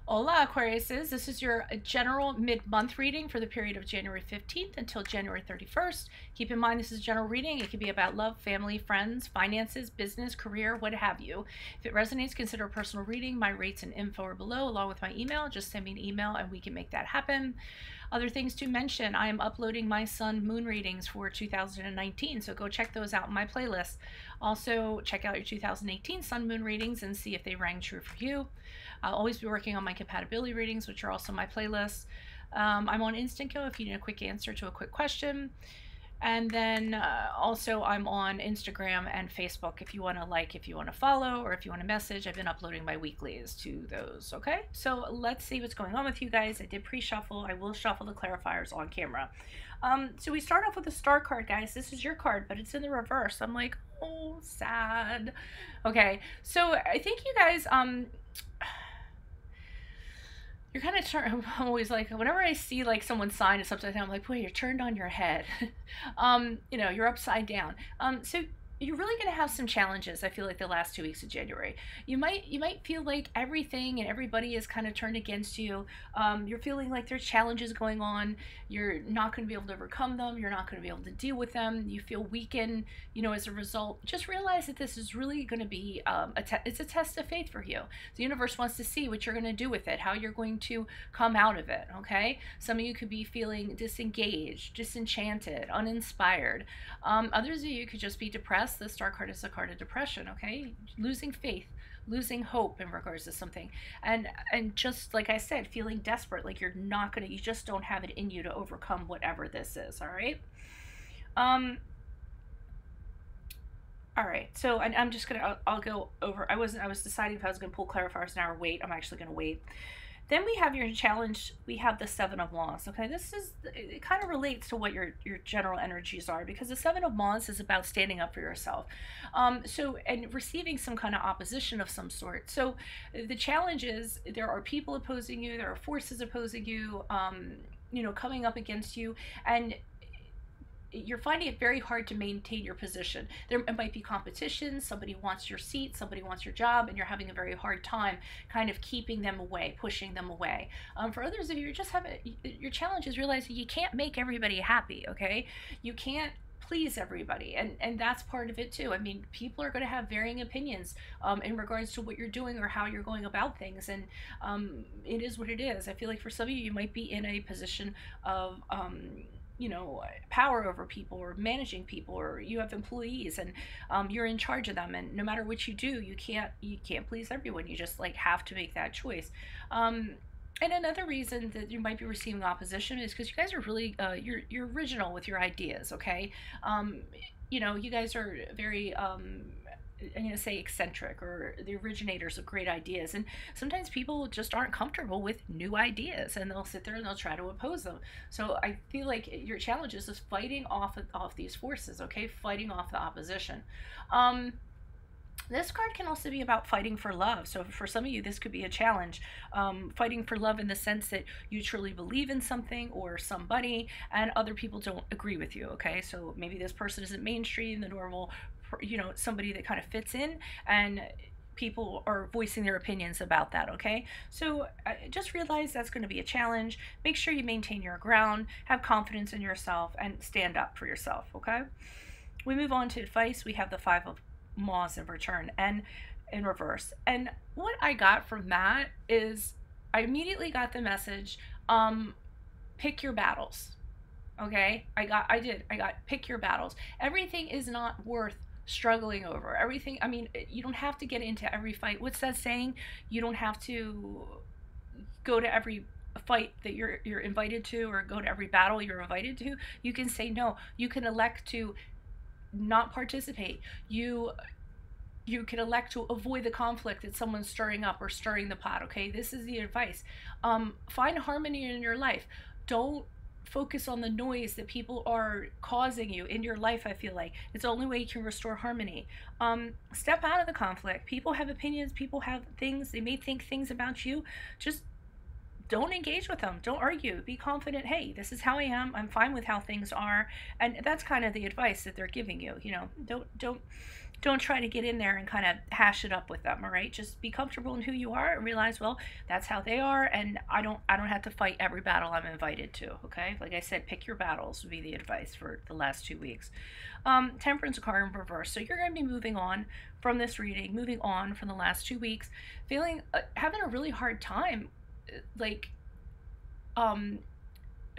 Hola Aquariuses, this is your general mid-month reading for the period of January 15th until January 31st. Keep in mind this is a general reading. It can be about love, family, friends, finances, business, career, what have you. If it resonates, consider a personal reading. My rates and info are below along with my email. Just send me an email and we can make that happen. Other things to mention, I am uploading my sun moon readings for 2019, so go check those out in my playlist. Also, check out your 2018 sun moon readings and see if they rang true for you. I'll always be working on my compatibility readings, which are also my playlists. I'm on InstantGo if you need a quick answer to a quick question. And then also I'm on Instagram and Facebook if you want to like, if you want to follow, or if you want to message. I've been uploading my weeklies to those, okay? So let's see what's going on with you guys. I did pre-shuffle. I will shuffle the clarifiers on camera. So we start off with the star card, guys. This is your card, but it's in the reverse. I'm like, oh, sad. Okay, so I think you guys, you're kind of I'm always like, whenever I see like someone sign it upside down, I'm like, boy, you're turned on your head. You know, you're upside down. So you're really going to have some challenges. I feel like the last 2 weeks of January, you might feel like everything and everybody is kind of turned against you. You're feeling like there's challenges going on. You're not going to be able to overcome them. You're not going to be able to deal with them. You feel weakened, you know, as a result. Just realize that this is really going to be it's a test of faith for you. The universe wants to see what you're going to do with it, how you're going to come out of it. Okay, some of you could be feeling disengaged, disenchanted, uninspired. Others of you could just be depressed. The star card is a card of depression. Okay, losing faith, losing hope in regards to something, and just like I said, feeling desperate, like you just don't have it in you to overcome whatever this is. All right. All right, so I'm just gonna, I'll go over. I was deciding if I was gonna pull clarifiers now or wait. I'm actually gonna wait. Then we have your challenge. We have the Seven of Wands. Okay, it kind of relates to what your general energies are, because the Seven of Wands is about standing up for yourself. And receiving some kind of opposition of some sort. So the challenge is there are people opposing you. There are forces opposing you. You know, coming up against you, and you're finding it very hard to maintain your position. There might be competition, somebody wants your seat, somebody wants your job, and you're having a very hard time kind of keeping them away, pushing them away. For others of you, your challenge is realizing you can't make everybody happy, okay? You can't please everybody, and that's part of it too. I mean, people are going to have varying opinions in regards to what you're doing or how you're going about things, and it is what it is. I feel like for some of you, you might be in a position of you know, power over people, or managing people, or you have employees and you're in charge of them, and no matter what you do, you can't please everyone. You just like have to make that choice. And another reason that you might be receiving opposition is because you guys are really you're original with your ideas. Okay, you know, you guys are very I'm going to say eccentric, or the originators of great ideas, and sometimes people just aren't comfortable with new ideas, and they'll sit there and they'll try to oppose them. So I feel like your challenge is just fighting off these forces, okay, fighting off the opposition. This card can also be about fighting for love. So for some of you, this could be a challenge. Fighting for love in the sense that you truly believe in something or somebody, and other people don't agree with you, okay? So maybe this person isn't mainstream, the normal, you know, somebody that kind of fits in, and people are voicing their opinions about that, okay? So just realize that's going to be a challenge. Make sure you maintain your ground, have confidence in yourself, and stand up for yourself, okay? We move on to advice. We have the Five of Wands in return and in reverse. And what I got from that is I immediately got the message, pick your battles. Okay? I got pick your battles. Everything is not worth struggling over. Everything, I mean, you don't have to get into every fight. What's that saying? You don't have to go to every fight that you're invited to, or go to every battle you're invited to. You can say no. You can elect to not participate. You can elect to avoid the conflict that someone's stirring up or stirring the pot. Okay, this is the advice. Find harmony in your life. Don't focus on the noise that people are causing you in your life. I feel like it's the only way you can restore harmony. Step out of the conflict. People have opinions, people have things, they may think things about you. Just don't engage with them. Don't argue. Be confident. Hey, this is how I am. I'm fine with how things are. And that's kind of the advice that they're giving you. You know, don't try to get in there and kind of hash it up with them. All right, just be comfortable in who you are and realize, well, that's how they are, and I don't have to fight every battle I'm invited to. Okay, like I said, pick your battles would be the advice for the last 2 weeks. Temperance card in reverse. So you're going to be moving on from this reading, moving on from the last 2 weeks, feeling having a really hard time, like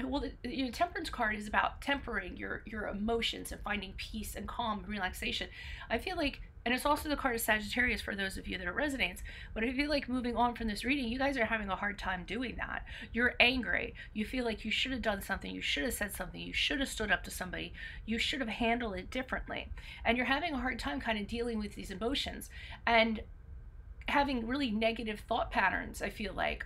well, the temperance card is about tempering your emotions and finding peace and calm and relaxation. I feel like, and it's also the card of Sagittarius for those of you that are resonates, but I feel like moving on from this reading, you guys are having a hard time doing that. You're angry. You feel like you should have done something. You should have said something. You should have stood up to somebody. You should have handled it differently. And you're having a hard time kind of dealing with these emotions and having really negative thought patterns, I feel like.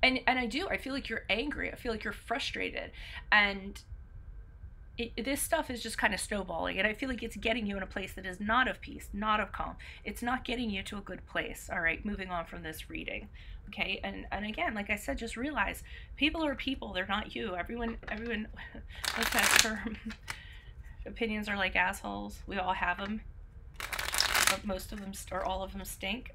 And I feel like you're angry. I feel like you're frustrated. And this stuff is just kind of snowballing. And I feel like it's getting you in a place that is not of peace, not of calm. It's not getting you to a good place. All right, moving on from this reading. Okay, and again, like I said, just realize people are people. They're not you. Everyone, what's that term? Opinions are like assholes. We all have them. But most of them, or all of them, stink.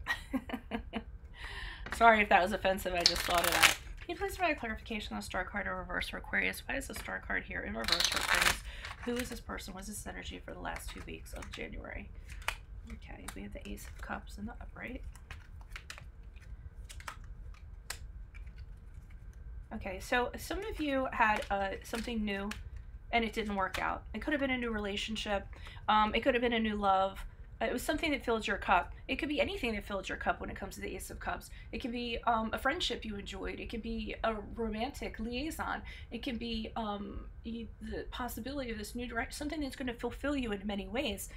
Sorry if that was offensive, I just thought of that. Can you please provide clarification on the star card in reverse for Aquarius? Why is the star card here in reverse for Aquarius? Who is this person? What's this energy for the last 2 weeks of January? Okay, we have the Ace of Cups in the upright. Okay, so some of you had something new and it didn't work out. It could have been a new relationship. It could have been a new love. It was something that filled your cup. It could be anything that filled your cup when it comes to the Ace of Cups. It can be a friendship you enjoyed. It could be a romantic liaison. It can be the possibility of this new direction, something that's going to fulfill you in many ways.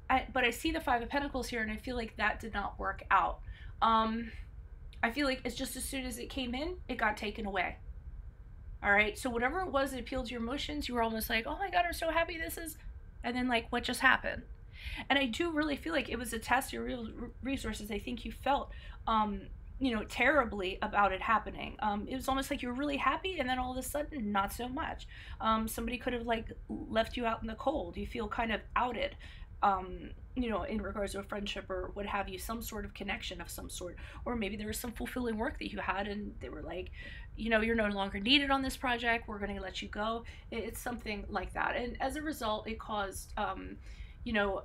But I see the Five of Pentacles here, and I feel like that did not work out. I feel like it's just as soon as it came in, it got taken away. All right, so whatever it was that appealed to your emotions, you were almost like, oh my God, I'm so happy this is, and then like, what just happened? And I do really feel like it was a test of your real resources. I think you felt, you know, terribly about it happening. It was almost like you were really happy, and then all of a sudden, not so much. Somebody could have like left you out in the cold. You feel kind of outed, you know, in regards to a friendship or what have you, some sort of connection of some sort. Or maybe there was some fulfilling work that you had, and they were like, you know, you're no longer needed on this project. We're going to let you go. It's something like that. And as a result, it caused, you know,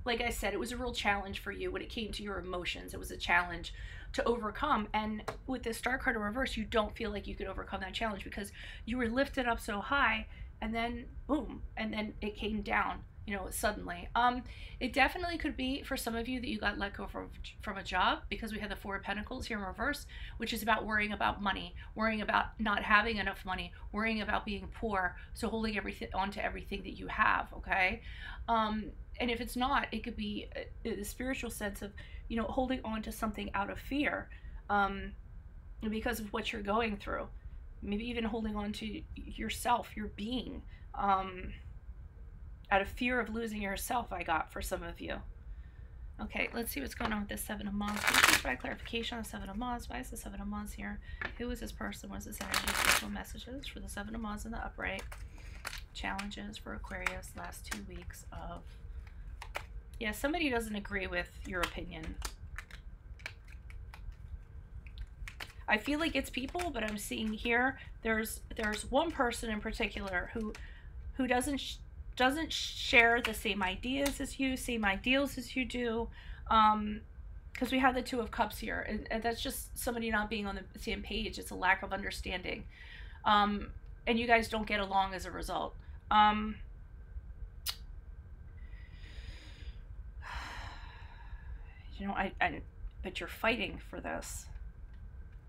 like I said, it was a real challenge for you when it came to your emotions. It was a challenge to overcome. And with this star card in reverse, you don't feel like you could overcome that challenge because you were lifted up so high, and then boom, and then it came down, you know, suddenly. It definitely could be for some of you that you got let go from a job, because we have the Four of Pentacles here in reverse, which is about worrying about money, worrying about not having enough money, worrying about being poor, so holding everything onto everything that you have. Okay, and if it's not, it could be a spiritual sense of, you know, holding on to something out of fear, because of what you're going through. Maybe even holding on to yourself, your being, out of fear of losing yourself. I got for some of you. Okay, let's see what's going on with this Seven of Wands. Can you please provide clarification on the Seven of Wands? Why is the Seven of Wands here? Who is this person? What is this energy? Special messages for the Seven of Wands in the upright. Challenges for Aquarius last 2 weeks of... Yeah, somebody doesn't agree with your opinion. I feel like it's people, but I'm seeing here there's one person in particular who doesn't share the same ideas as you, same ideals as you do, because we have the Two of Cups here, and that's just somebody not being on the same page. It's a lack of understanding, and you guys don't get along as a result. You know, but you're fighting for this.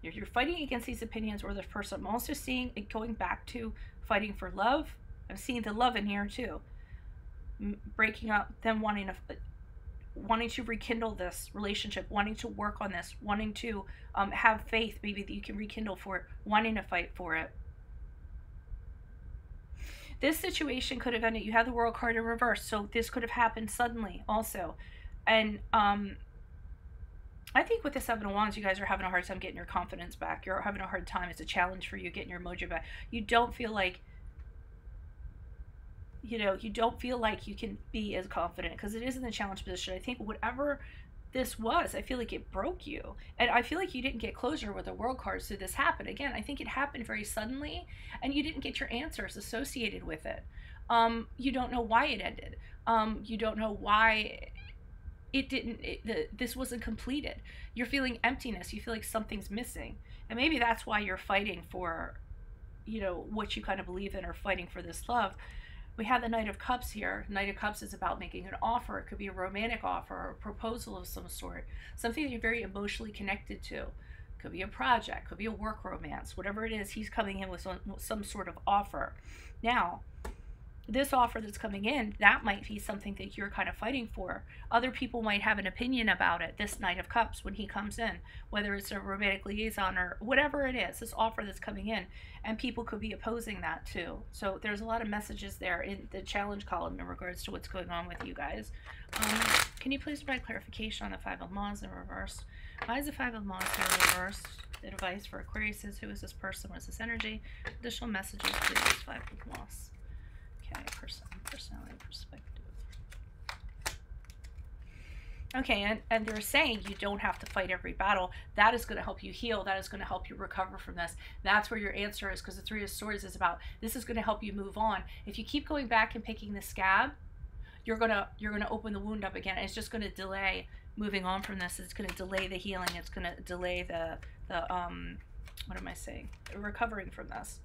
You're fighting against these opinions or this person. I'm also seeing it going back to fighting for love. I'm seeing the love in here too. Breaking up, them wanting to rekindle this relationship, wanting to work on this, wanting to have faith maybe that you can rekindle for it, wanting to fight for it. This situation could have ended, you have the World card in reverse, so this could have happened suddenly also. And I think with the Seven of Wands, you guys are having a hard time getting your confidence back. You're having a hard time. It's a challenge for you getting your mojo back. You don't feel like, you know, you don't feel like you can be as confident because it is in the challenge position. I think whatever this was, I feel like it broke you. And I feel like you didn't get closure with the World card, so this happened. Again, I think it happened very suddenly, and you didn't get your answers associated with it. You don't know why it ended. You don't know why it didn't, this wasn't completed. You're feeling emptiness. You feel like something's missing. And maybe that's why you're fighting for, you know, what you kind of believe in, or fighting for this love. We have the Knight of Cups here. Knight of Cups is about making an offer. It could be a romantic offer or a proposal of some sort, something that you're very emotionally connected to. Could be a project, could be a work romance, whatever it is. He's coming in with some sort of offer. Now, this offer that's coming in, that might be something that you're kind of fighting for. Other people might have an opinion about it, this Knight of Cups, when he comes in, whether it's a romantic liaison or whatever it is, this offer that's coming in, and people could be opposing that too. So there's a lot of messages there in the challenge column in regards to what's going on with you guys. Can you please provide clarification on the Five of Wands in reverse? Why is the Five of Wands in reverse? Advice for Aquarius is, who is this person? What is this energy? Additional messages, please. Five of Wands. Okay, personality perspective. Okay, and they're saying you don't have to fight every battle. That is going to help you heal. That is going to help you recover from this. That's where your answer is, because the Three of Swords is about, this is going to help you move on. If you keep going back and picking the scab, you're gonna open the wound up again. It's just going to delay moving on from this. It's going to delay the healing. It's going to delay the what am I saying? Recovering from this.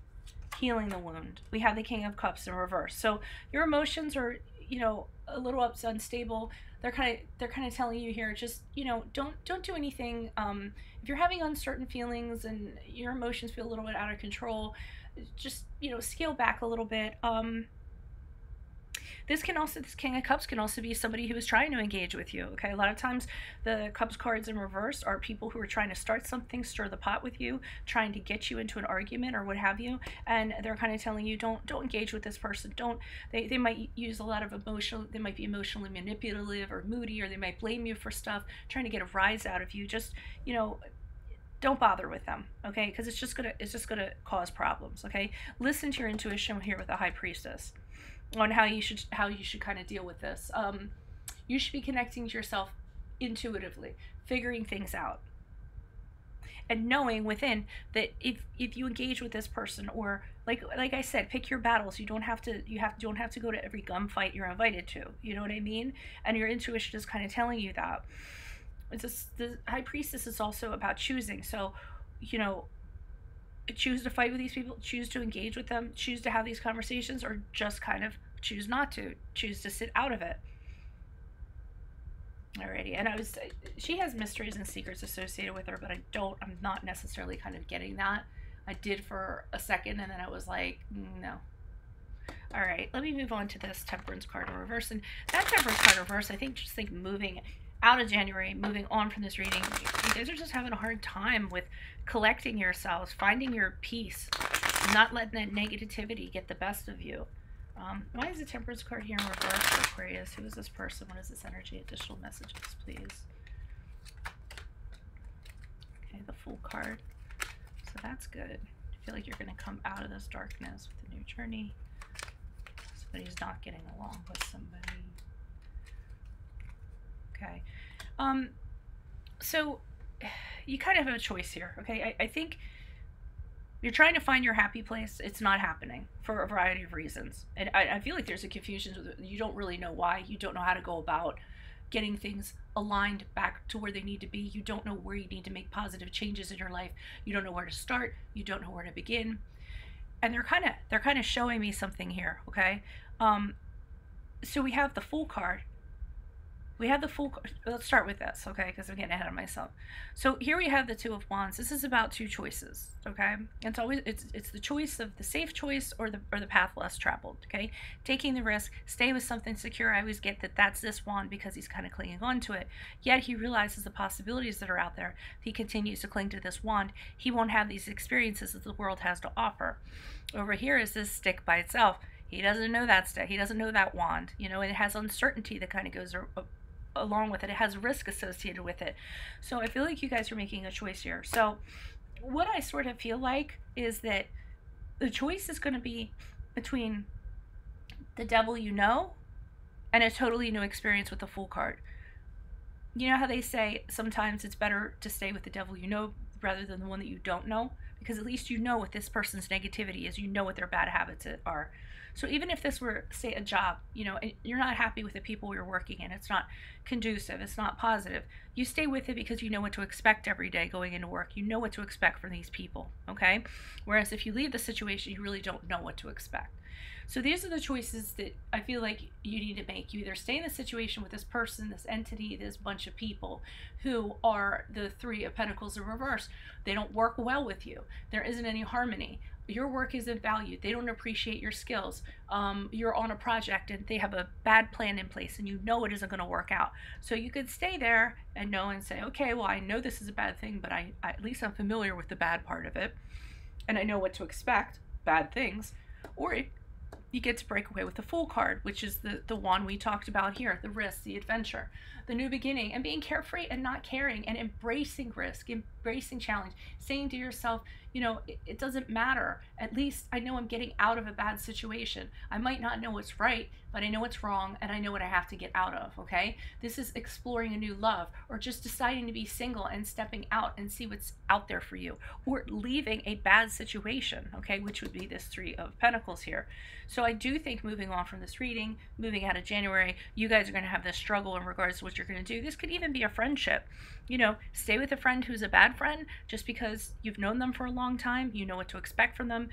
Healing the wound. We have the King of Cups in reverse. So your emotions are, you know, a little unstable. They're kind of telling you here, just, you know, don't do anything. If you're having uncertain feelings and your emotions feel a little bit out of control, just, you know, scale back a little bit. This King of Cups can also be somebody who is trying to engage with you. Okay, a lot of times the Cups cards in reverse are people who are trying to start something, stir the pot with you, trying to get you into an argument or what have you, and they're kind of telling you don't engage with this person. They might use a lot of they might be emotionally manipulative or moody, or they might blame you for stuff, trying to get a rise out of you. Just, you know, don't bother with them, okay? Because it's just gonna cause problems. Okay, listen to your intuition here with the High Priestess on how you should kind of deal with this. You should be connecting to yourself intuitively, figuring things out, and knowing within that if you engage with this person, or like I said, pick your battles. You don't have to go to every gunfight you're invited to. You know what I mean? And your intuition is kind of telling you that. It's just, the High Priestess is also about choosing. So, you know, choose to fight with these people, choose to engage with them, choose to have these conversations, or just kind of choose not to, choose to sit out of it. Alrighty, and she has mysteries and secrets associated with her, but I'm not necessarily kind of getting that. I did for a second, and then I was like, no. All right, let me move on to this Temperance card in reverse. And that Temperance card in reverse, I think moving out of January, moving on from this reading, you guys are just having a hard time with collecting yourselves, finding your peace, not letting that negativity get the best of you. Why is the Temperance card here in reverse for Aquarius? Who is this person? What is this energy? Additional messages, please. Okay, the Fool card. So that's good. I feel like you're going to come out of this darkness with a new journey. Somebody's not getting along with somebody. Okay. So you kind of have a choice here. Okay. I think you're trying to find your happy place. It's not happening for a variety of reasons. And I feel like there's a confusion with it. You don't really know why. You don't know how to go about getting things aligned back to where they need to be. You don't know where you need to make positive changes in your life. You don't know where to start. You don't know where to begin. And they're kind of showing me something here. Okay. So we have the Fool card. Let's start with this, okay, because I'm getting ahead of myself. So here we have the Two of Wands. This is about two choices, okay? It's the choice of the safe choice or the path less traveled, okay? Taking the risk, stay with something secure. I always get that that's this wand because he's kind of clinging on to it. Yet he realizes the possibilities that are out there. If he continues to cling to this wand, he won't have these experiences that the world has to offer. Over here is this stick by itself. He doesn't know that stick. He doesn't know that wand. You know, and it has uncertainty that kind of goes along with it. It has risk associated with it. So I feel like you guys are making a choice here. So what I sort of feel like is that the choice is going to be between the devil you know and a totally new experience with the Fool card. You know how they say sometimes it's better to stay with the devil you know rather than the one that you don't know? Because at least you know what this person's negativity is. You know what their bad habits are. So even if this were, say, a job, you know, and you're not happy with the people you're working in, it's not conducive, it's not positive, you stay with it because you know what to expect every day going into work. You know what to expect from these people, okay? Whereas if you leave the situation, you really don't know what to expect. So these are the choices that I feel like you need to make. You either stay in the situation with this person, this entity, this bunch of people who are the Three of Pentacles in reverse. They don't work well with you. There isn't any harmony. Your work isn't valued. They don't appreciate your skills. You're on a project and they have a bad plan in place and you know it isn't going to work out. So you could stay there and know and say, okay, well, I know this is a bad thing, but at least I'm familiar with the bad part of it. And I know what to expect, bad things. Or you get to break away with the Fool card, which is the one we talked about here, the risk, the adventure, the new beginning, and being carefree and not caring and embracing risk, embracing challenge, saying to yourself, you know, it doesn't matter. At least I know I'm getting out of a bad situation. I might not know what's right, but I know what's wrong and I know what I have to get out of, okay? This is exploring a new love, or just deciding to be single and stepping out and see what's out there for you, or leaving a bad situation, okay, which would be this Three of Pentacles here. So I do think moving on from this reading, moving out of January, you guys are going to have this struggle in regards to what you're going to do. This could even be a friendship. You know, stay with a friend who's a bad friend just because you've known them for a long time. You know what to expect from them.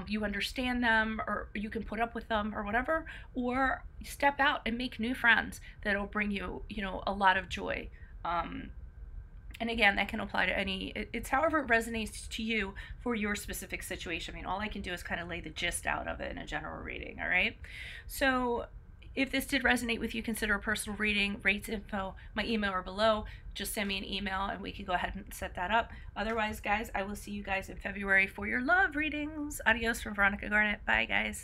You understand them, or you can put up with them or whatever, or step out and make new friends that'll bring you, you know, a lot of joy. And again, that can apply to any, it's however it resonates to you for your specific situation. I mean, all I can do is kind of lay the gist out of it in a general reading, all right? So if this did resonate with you, consider a personal reading. Rates info, my email are below. Just send me an email and we can go ahead and set that up. Otherwise, guys, I will see you guys in February for your love readings. Adios from Veronica Garnet. Bye, guys.